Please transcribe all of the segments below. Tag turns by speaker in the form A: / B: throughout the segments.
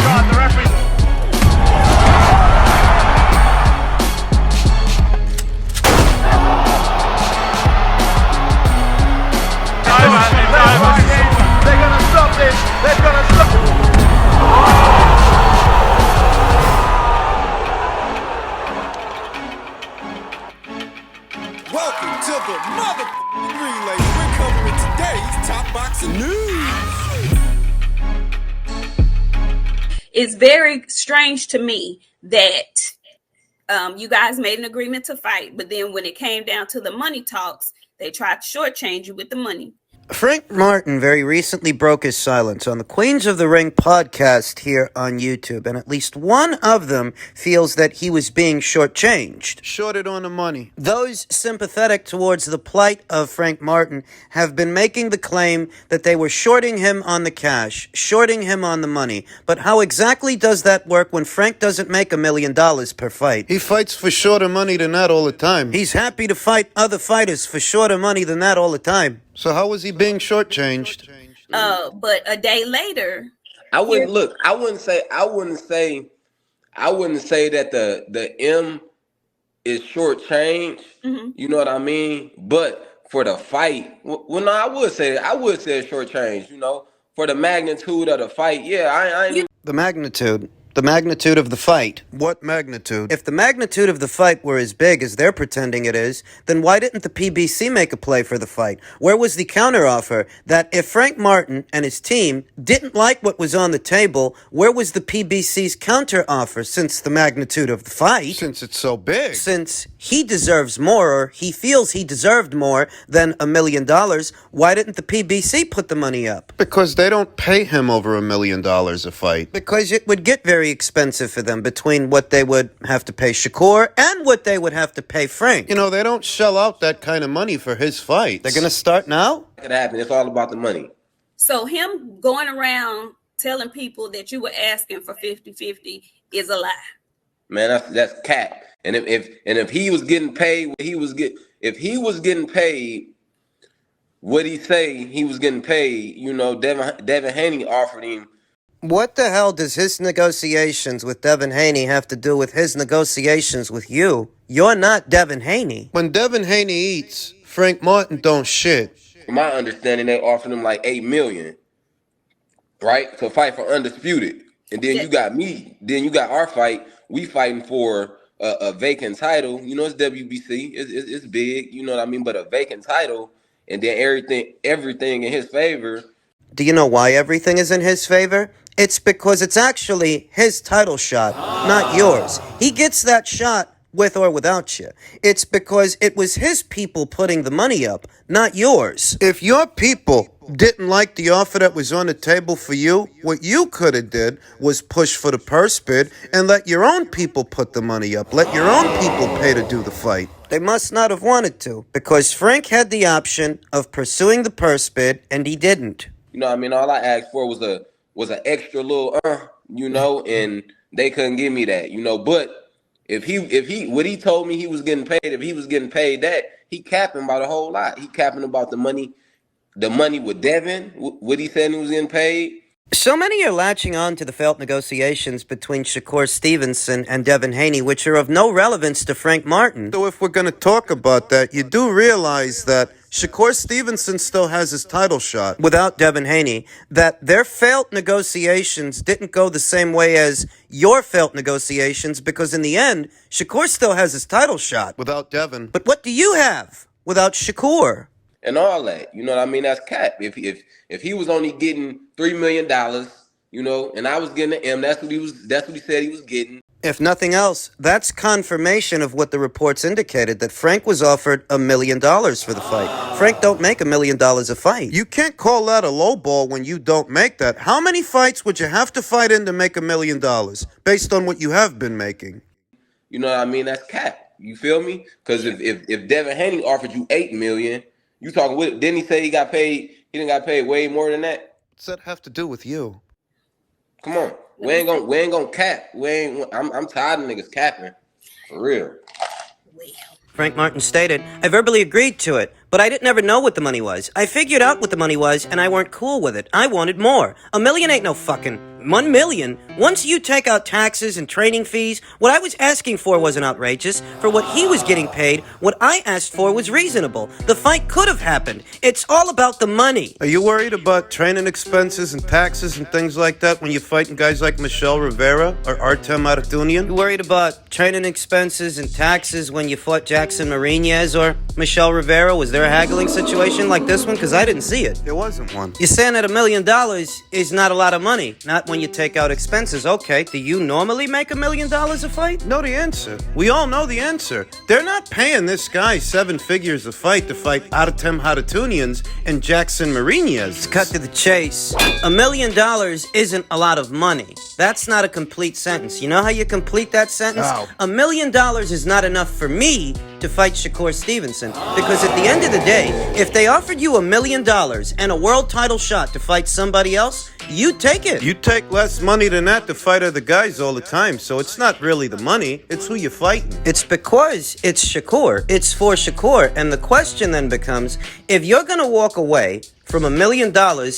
A: Welcome to the motherfucking relay. We're covering today's top boxing news.
B: It's very strange to me that you guys made an agreement to fight, but then when it came down to the money talks, they tried to shortchange you with the money.
C: Frank Martin very recently broke his silence on the Queens of the Ring podcast here on YouTube, and at least one of them feels that he was being shortchanged.
D: Shorted on the money.
C: Those sympathetic towards the plight of Frank Martin have been making the claim that they were shorting him on the cash, shorting him on the money. But how exactly does that work when Frank doesn't make $1 million per fight?
D: He fights for shorter money than that all the time.
C: He's happy to fight other fighters for shorter money than that all the time.
D: So how was he being shortchanged?
B: But a day later,
E: I wouldn't say that the M is shortchanged.
B: Mm-hmm.
E: You know what I mean? But for the fight, well, no, I would say it's shortchanged. You know, for the magnitude of the fight, yeah, I ain't.
C: The magnitude of the fight.
D: What magnitude?
C: If the magnitude of the fight were as big as they're pretending it is, then why didn't the PBC make a play for the fight? Where was the counteroffer that if Frank Martin and his team didn't like what was on the table, where was the PBC's counteroffer since the magnitude of the fight?
D: Since it's so big.
C: Since he deserves more, or he feels he deserved more than $1 million, why didn't the PBC put the money up?
D: Because they don't pay him over $1 million a fight.
C: Because it would get very expensive for them between what they would have to pay Shakur and what they would have to pay Frank.
D: You know, they don't shell out that kind of money for his fights.
C: They're going to start now?
E: It could happen. It's all about the money.
B: so him going around telling people that you were asking for 50-50 is a lie.
E: Man, that's cap. And if he was getting paid, if he was getting paid what he say he was getting paid, you know, Devin Haney offered him.
C: What the hell does his negotiations with Devin Haney have to do with his negotiations with you? You're not Devin Haney.
D: When Devin Haney eats, Frank Martin don't shit.
E: From my understanding, they offered him like $8 million, right, to fight for Undisputed. And then you got me. Then you got our fight. We fighting for a vacant title. You know, it's WBC. It's big. You know what I mean? But a vacant title, and then everything in his favor.
C: Do you know why everything is in his favor? It's because it's actually his title shot, not yours. He gets that shot with or without you. It's because it was his people putting the money up, not yours.
D: If your people didn't like the offer that was on the table for you, what you could have did was push for the purse bid and let your own people put the money up. Let your own people pay to do the fight.
C: They must not have wanted to, because Frank had the option of pursuing the purse bid, and he didn't.
E: You know what I mean? All I asked for was an extra little, you know, and they couldn't give me that, you know. But if he what he told me he was getting paid, if he was getting paid that, he capping about a whole lot. He capping about the money with Devin, what he said he was getting paid.
C: So many are latching on to the failed negotiations between Shakur Stevenson and Devin Haney, which are of no relevance to Frank Martin.
D: So if we're going to talk about that, you do realize that Shakur Stevenson still has his title shot.
C: Without Devin Haney, that their failed negotiations didn't go the same way as your failed negotiations, because in the end, Shakur still has his title shot.
D: Without Devin.
C: But what do you have without Shakur?
E: And all that, you know what I mean? That's cap. If he was only getting $3 million, you know, and I was getting an M, that's what he said he was getting.
C: If nothing else, that's confirmation of what the reports indicated, that Frank was offered $1 million for the fight. Frank don't make $1 million a fight.
D: You can't call that a low ball when you don't make that. How many fights would you have to fight in to make $1 million based on what you have been making?
E: You know what I mean? That's cap. You feel me? Because if Devin Haney offered you $8 million, you talking with? Didn't he say he got paid? He didn't got paid way more than that.
D: What's that have to do with you?
E: Come on, we ain't gonna cap. I'm tired of niggas capping, for real.
C: Frank Martin stated, I verbally agreed to it, but I didn't ever know what the money was. I figured out what the money was, and I weren't cool with it. I wanted more. $1 million ain't no fucking 1 million? Once you take out taxes and training fees, what I was asking for wasn't outrageous. For what he was getting paid, what I asked for was reasonable. The fight could have happened. It's all about the money.
D: Are you worried about training expenses and taxes and things like that when you're fighting guys like Michelle Rivera or Artem Aratunian?
C: You worried about training expenses and taxes when you fought Jackson Marinez or Michelle Rivera? Was there a haggling situation like this one? Because I didn't see it.
D: There wasn't one.
C: You're saying that $1 million is not a lot of money. Not when you take out expenses. Okay, do you normally make $1 million a fight?
D: Know the answer. We all know the answer. They're not paying this guy 7 figures a fight to fight Artem Haratunians and Jackson Marinez.
C: Let's cut to the chase. $1 million isn't a lot of money. That's not a complete sentence. You know how you complete that sentence?
D: How?
C: $1 million is not enough for me to fight Shakur Stevenson. Because at the end of the day, if they offered you $1 million and a world title shot to fight somebody else, you'd take it.
D: You take less money than that to fight other guys all the time, so it's not really the money, it's who you're fighting.
C: It's because it's Shakur. It's for Shakur. And the question then becomes, if you're going to walk away from $1 million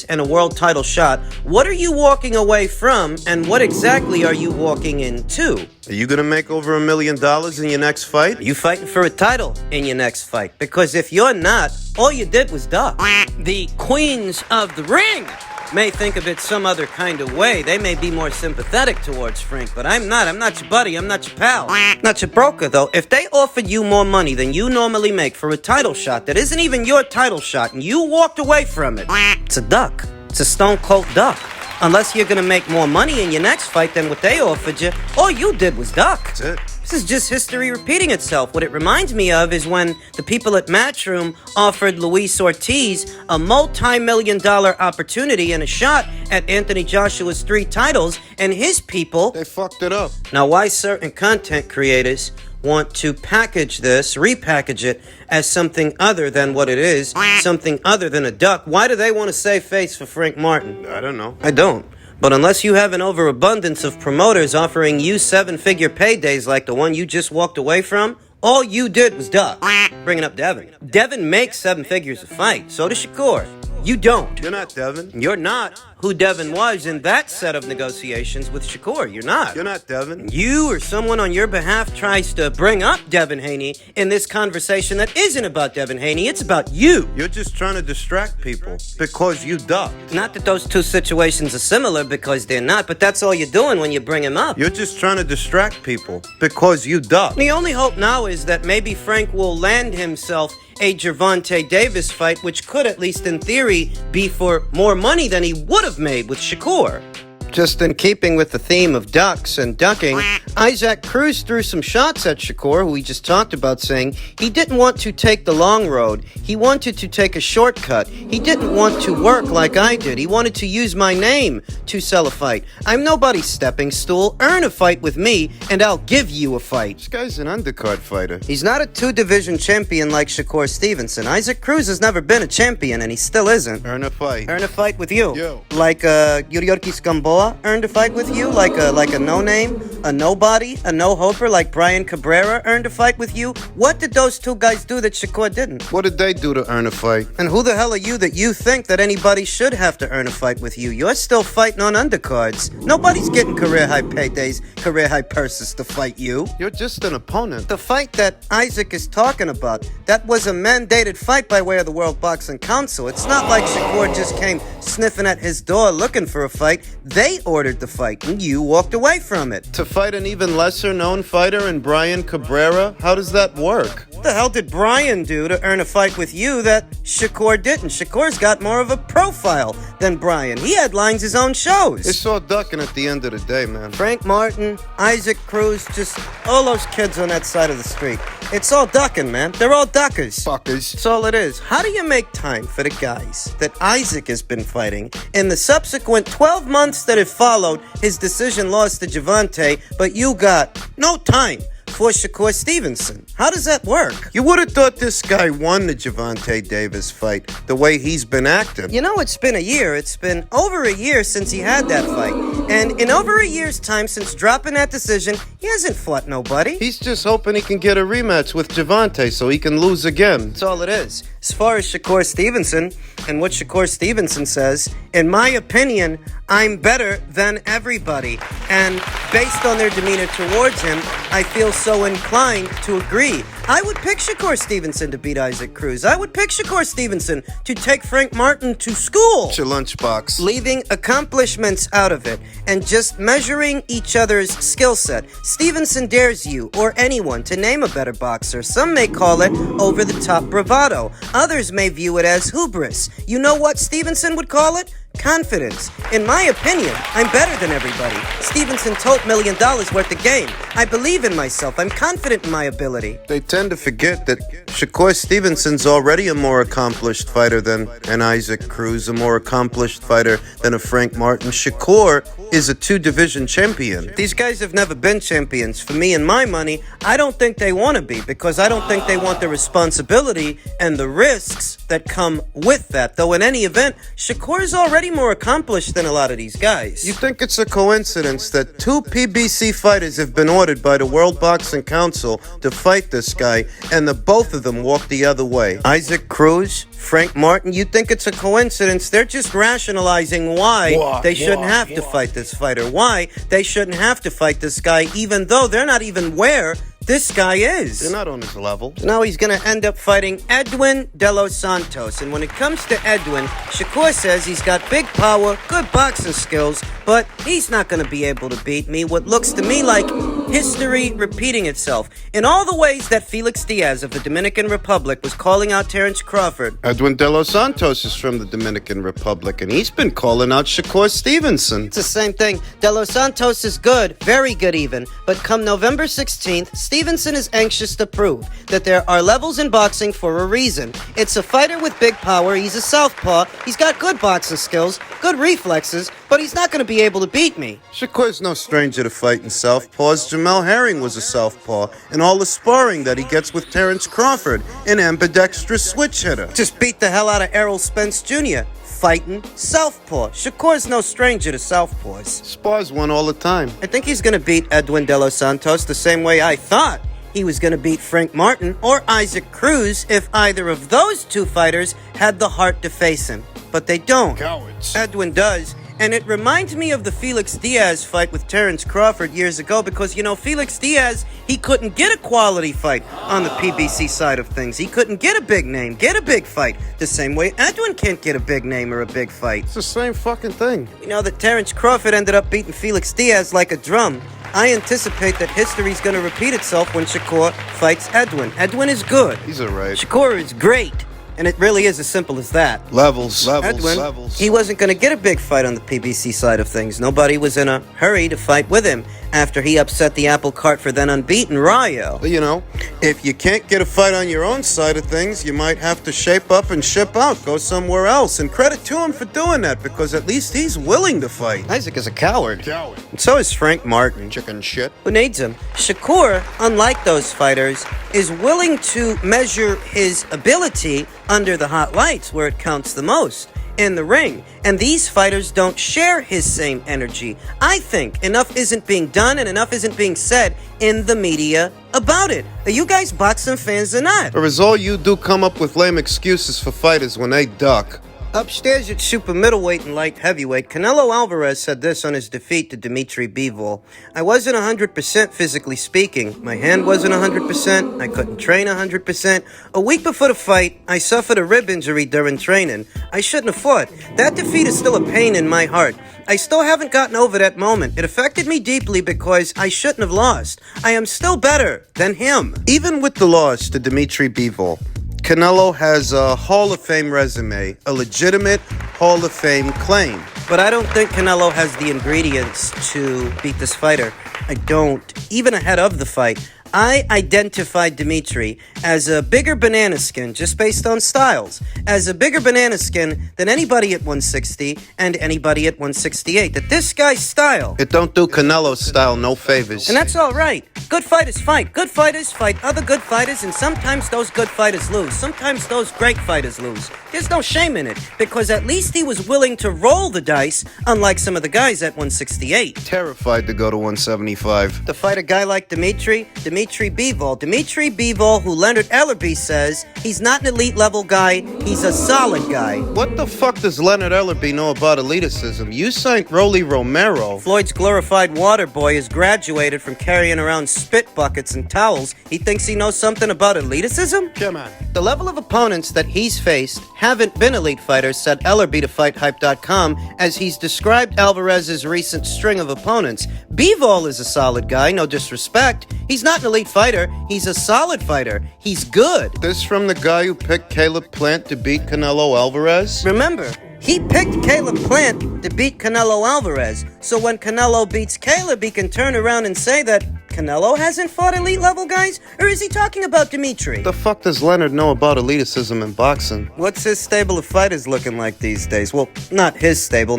C: and a world title shot, what are you walking away from, and what exactly are you walking into?
D: Are you gonna make over $1 million in your next fight?
C: Are you fighting for a title in your next fight? Because if you're not, all you did was duck. The queens of the ring may think of it some other kind of way. They may be more sympathetic towards Frank, but I'm not. I'm not your buddy. I'm not your pal. Not your broker, though. If they offered you more money than you normally make for a title shot that isn't even your title shot, and you walked away from it, it's a duck. It's a stone cold duck. Unless you're gonna make more money in your next fight than what they offered you, all you did was duck.
D: That's it.
C: This is just history repeating itself. What it reminds me of is when the people at Matchroom offered Luis Ortiz a multi-million-dollar opportunity and a shot at Anthony Joshua's 3 titles, and his people...
D: They fucked it up.
C: Now, why certain content creators want to package this, repackage it as something other than what it is, something other than a duck, why do they want to save face for Frank Martin?
D: I don't know.
C: I don't. But unless you have an overabundance of promoters offering you 7-figure paydays like the one you just walked away from, all you did was duck. Bringing up Devin. Devin makes 7 figures a fight. So does Shakur. You don't.
D: You're not Devin.
C: You're not who Devin was in that set of negotiations with Shakur. You're not.
D: You're not Devin.
C: You or someone on your behalf tries to bring up Devin Haney in this conversation that isn't about Devin Haney. It's about you.
D: You're just trying to distract people because you ducked.
C: Not that those two situations are similar, because they're not, but that's all you're doing when you bring him up.
D: You're just trying to distract people because you ducked.
C: The only hope now is that maybe Frank will land himself a Gervonta Davis fight, which could, at least in theory, be for more money than he would have made with Shakur. Just in keeping with the theme of ducks and ducking, Isaac Cruz threw some shots at Shakur, who we just talked about, saying he didn't want to take the long road. He wanted to take a shortcut. He didn't want to work like I did. He wanted to use my name to sell a fight. I'm nobody's stepping stool. Earn a fight with me, and I'll give you a fight.
D: This guy's an undercard fighter.
C: He's not a 2-division champion like Shakur Stevenson. Isaac Cruz has never been a champion, and he still isn't.
D: Earn a fight.
C: Earn a fight with you.
D: Yo.
C: Like Yuriorkis Gamboa earned a fight with you, like a no-name, a nobody, a no-hoper, like Brian Cabrera earned a fight with you. What did those two guys do that Shakur didn't?
D: What did they do to earn a fight?
C: And who the hell are you that you think that anybody should have to earn a fight with you? You're still fighting on undercards. Nobody's getting career-high paydays, career-high purses to fight you.
D: You're just an opponent.
C: The fight that Isaac is talking about, that was a mandated fight by way of the World Boxing Council. It's not like Shakur just came sniffing at his door looking for a fight. They ordered the fight, and you walked away from it.
D: To fight an even lesser-known fighter in Brian Cabrera? How does that work?
C: What the hell did Brian do to earn a fight with you that Shakur didn't? Shakur's got more of a profile than Brian. He headlines his own shows.
D: It's all ducking at the end of the day, man.
C: Frank Martin, Isaac Cruz, just all those kids on that side of the street. It's all ducking, man. They're all duckers.
D: Fuckers.
C: That's all it is. How do you make time for the guys that Isaac has been fighting in the subsequent 12 months that have followed his decision loss to Gervonta, but you got no time for Shakur Stevenson? How does that work?
D: You would have thought this guy won the Gervonta Davis fight, the way he's been acting.
C: You know, it's been a year. It's been over a year since he had that fight. And in over a year's time since dropping that decision, he hasn't fought nobody.
D: He's just hoping he can get a rematch with Gervonta so he can lose again.
C: That's all it is. As far as Shakur Stevenson and what Shakur Stevenson says, in my opinion, I'm better than everybody. And based on their demeanor towards him, I feel so inclined to agree. I would pick Shakur Stevenson to beat Isaac Cruz. I would pick Shakur Stevenson to take Frank Martin to school.
D: It's your lunchbox.
C: Leaving accomplishments out of it and just measuring each other's skill set. Stevenson dares you or anyone to name a better boxer. Some may call it over-the-top bravado. Others may view it as hubris. You know what Stevenson would call it? Confidence. In my opinion, I'm better than everybody. Stevenson told $1 million worth of game. I believe in myself. I'm confident in my ability.
D: They tend to forget that Shakur Stevenson's already a more accomplished fighter than an Isaac Cruz, a more accomplished fighter than a Frank Martin. Shakur is a 2-division champion.
C: These guys have never been champions. For me and my money, I don't think they want to be, because I don't think they want the responsibility and the risks that come with that. Though in any event, Shakur's already more accomplished than a lot of these guys.
D: You think it's a coincidence that 2 PBC fighters have been ordered by the World Boxing Council to fight this guy, and the both of them walk the other way?
C: Isaac Cruz, Frank Martin, you think it's a coincidence? They're just rationalizing why they shouldn't have to fight this fighter, why they shouldn't have to fight this guy, even though they're not even where this guy is.
D: They're not on his level.
C: Now he's going to end up fighting Edwin De Los Santos. And when it comes to Edwin, Shakur says he's got big power, good boxing skills, but he's not going to be able to beat me. What looks to me like history repeating itself. In all the ways that Felix Diaz of the Dominican Republic was calling out Terrence Crawford.
D: Edwin De Los Santos is from the Dominican Republic, and he's been calling out Shakur Stevenson.
C: It's the same thing. De Los Santos is good, very good even. But come November 16th, Stevenson is anxious to prove that there are levels in boxing for a reason. It's a fighter with big power. He's a southpaw. He's got good boxing skills, good reflexes, but he's not going to be able to beat me.
D: Shakur's no stranger to fighting southpaws. Jamel Herring was a southpaw, and all the sparring that he gets with Terrence Crawford, an ambidextrous switch hitter.
C: Just beat the hell out of Errol Spence Jr. fighting southpaw. Shakur's no stranger to southpaws.
D: Spars one all the time.
C: I think he's going to beat Edwin De Los Santos the same way I thought he was going to beat Frank Martin or Isaac Cruz if either of those two fighters had the heart to face him. But they don't.
D: Cowards.
C: Edwin does. And it reminds me of the Felix Diaz fight with Terrence Crawford years ago because, you know, Felix Diaz, he couldn't get a quality fight on the PBC side of things. He couldn't get a big name, get a big fight. The same way Edwin can't get a big name or a big fight.
D: It's the same fucking thing.
C: You know that Terrence Crawford ended up beating Felix Diaz like a drum. I anticipate that history's going to repeat itself when Shakur fights Edwin. Edwin is good.
D: He's alright.
C: Shakur is great. And it really is as simple as that.
D: Levels.
C: Edwin, he wasn't going to get a big fight on the PBC side of things. Nobody was in a hurry to fight with him after he upset the apple cart for then unbeaten Rayo.
D: But you know, if you can't get a fight on your own side of things, you might have to shape up and ship out, go somewhere else. And credit to him for doing that, because at least he's willing to fight.
C: Isaac is a coward. And so is Frank Martin.
D: Chicken shit.
C: Who needs him? Shakur, unlike those fighters, is willing to measure his ability under the hot lights where it counts the most, in the ring. And these fighters don't share his same energy. I think enough isn't being done and enough isn't being said in the media about it. Are you guys boxing fans or not?
D: Or is all you do come up with lame excuses for fighters when they duck?
C: Upstairs at super middleweight and light heavyweight, Canelo Alvarez said this on his defeat to Dimitri Bivol. I wasn't 100% physically speaking. My hand wasn't 100%. I couldn't train 100%. A week before the fight, I suffered a rib injury during training. I shouldn't have fought. That defeat is still a pain in my heart. I still haven't gotten over that moment. It affected me deeply because I shouldn't have lost. I am still better than him.
D: Even with the loss to Dimitri Bivol, Canelo has a Hall of Fame resume, a legitimate Hall of Fame claim.
C: But I don't think Canelo has the ingredients to beat this fighter. I don't. Even ahead of the fight, I identified Dimitri as a bigger banana skin, just based on styles, as a bigger banana skin than anybody at 160 and anybody at 168. That this guy's style,
D: It don't do Canelo's style no favors.
C: and that's all right. Good fighters fight. Good fighters fight other good fighters, and sometimes those good fighters lose. Sometimes those great fighters lose. There's no shame in it, because at least he was willing to roll the dice, unlike some of the guys at 168.
D: Terrified to go to 175.
C: To fight a guy like Dimitri Dimitri Bivol. Dimitri Bivol, who Leonard Ellerby says he's not an elite level guy, he's a solid guy.
D: What the fuck does Leonard Ellerby know about eliticism? You signed Rolly Romero.
C: Floyd's glorified water boy has graduated from carrying around spit buckets and towels. He thinks he knows something about eliticism?
D: Come on.
C: The level of opponents that he's faced haven't been elite fighters, said Ellerby to FightHype.com, as he's described Alvarez's recent string of opponents. Bivol is a solid guy, no disrespect. He's not an elite fighter, he's a solid fighter. He's good.
D: This from the guy who picked Caleb Plant to beat Canelo Alvarez?
C: Remember, he picked Caleb Plant to beat Canelo Alvarez, so when Canelo beats Caleb, he can turn around and say that Canelo hasn't fought elite level guys? Or is he talking about Dimitri?
D: The fuck does Leonard know about eliticism in boxing?
C: What's his stable of fighters looking like these days? Well, not his stable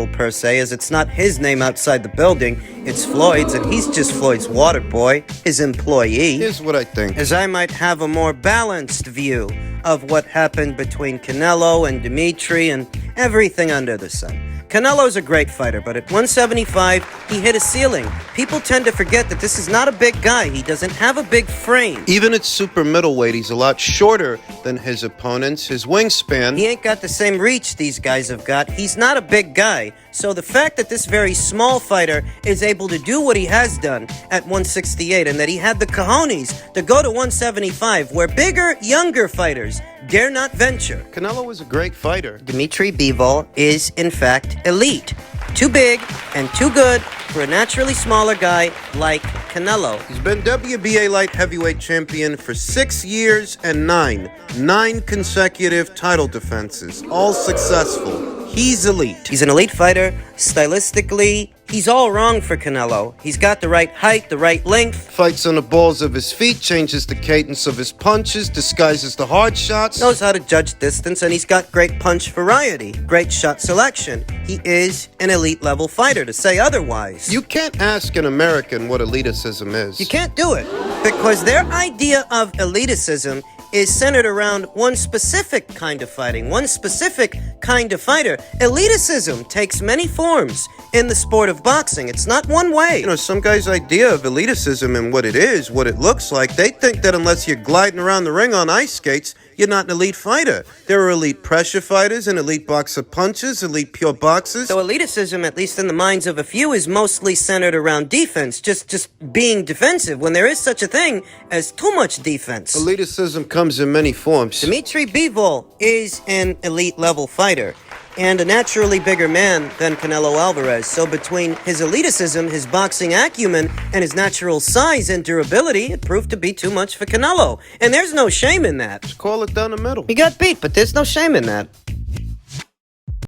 C: per se, as it's not his name outside the building. It's Floyd's, and he's just Floyd's water boy, his employee.
D: Here's what I think.
C: As I might have a more balanced view of what happened between Canelo and Dimitri and everything under the sun. Canelo's a great fighter, but at 175, he hit a ceiling. People tend to forget that this is not a big guy. He doesn't have a big frame.
D: Even at super middleweight, he's a lot shorter than his opponents. His wingspan...
C: He ain't got the same reach these guys have got. He's not a big guy. So the fact that this very small fighter is able to do what he has done at 168 and that he had the cojones to go to 175, where bigger, younger fighters dare not venture.
D: Canelo is a great fighter.
C: Dimitri Bivol is, in fact, elite. Too big and too good for a naturally smaller guy like Canelo.
D: He's been WBA light heavyweight champion for 6 years and 9 consecutive title defenses, all successful. He's elite.
C: He's an elite fighter. Stylistically, he's all wrong for Canelo. He's got the right height, the right length.
D: Fights on the balls of his feet, changes the cadence of his punches, disguises the hard shots.
C: Knows how to judge distance, and he's got great punch variety, great shot selection. He is an elite level fighter, to say otherwise.
D: You can't ask an American what eliticism is.
C: You can't do it, because their idea of eliticism is centered around one specific kind of fighting, one specific kind of fighter. Eliticism takes many forms in the sport of boxing. It's not one way.
D: You know, some guy's idea of eliticism and what it is, what it looks like, they think that unless you're gliding around the ring on ice skates, you're not an elite fighter. There are elite pressure fighters and elite boxer punches, elite pure boxers.
C: So eliticism, at least in the minds of a few, is mostly centered around defense, just being defensive, when there is such a thing as too much defense.
D: Eliticism comes in many forms.
C: Dimitri Bivol is an elite level fighter and a naturally bigger man than Canelo Alvarez. So between his eliticism, his boxing acumen, and his natural size and durability, it proved to be too much for Canelo. And there's no shame in that.
D: Just call it down the middle.
C: He got beat, but there's no shame in that.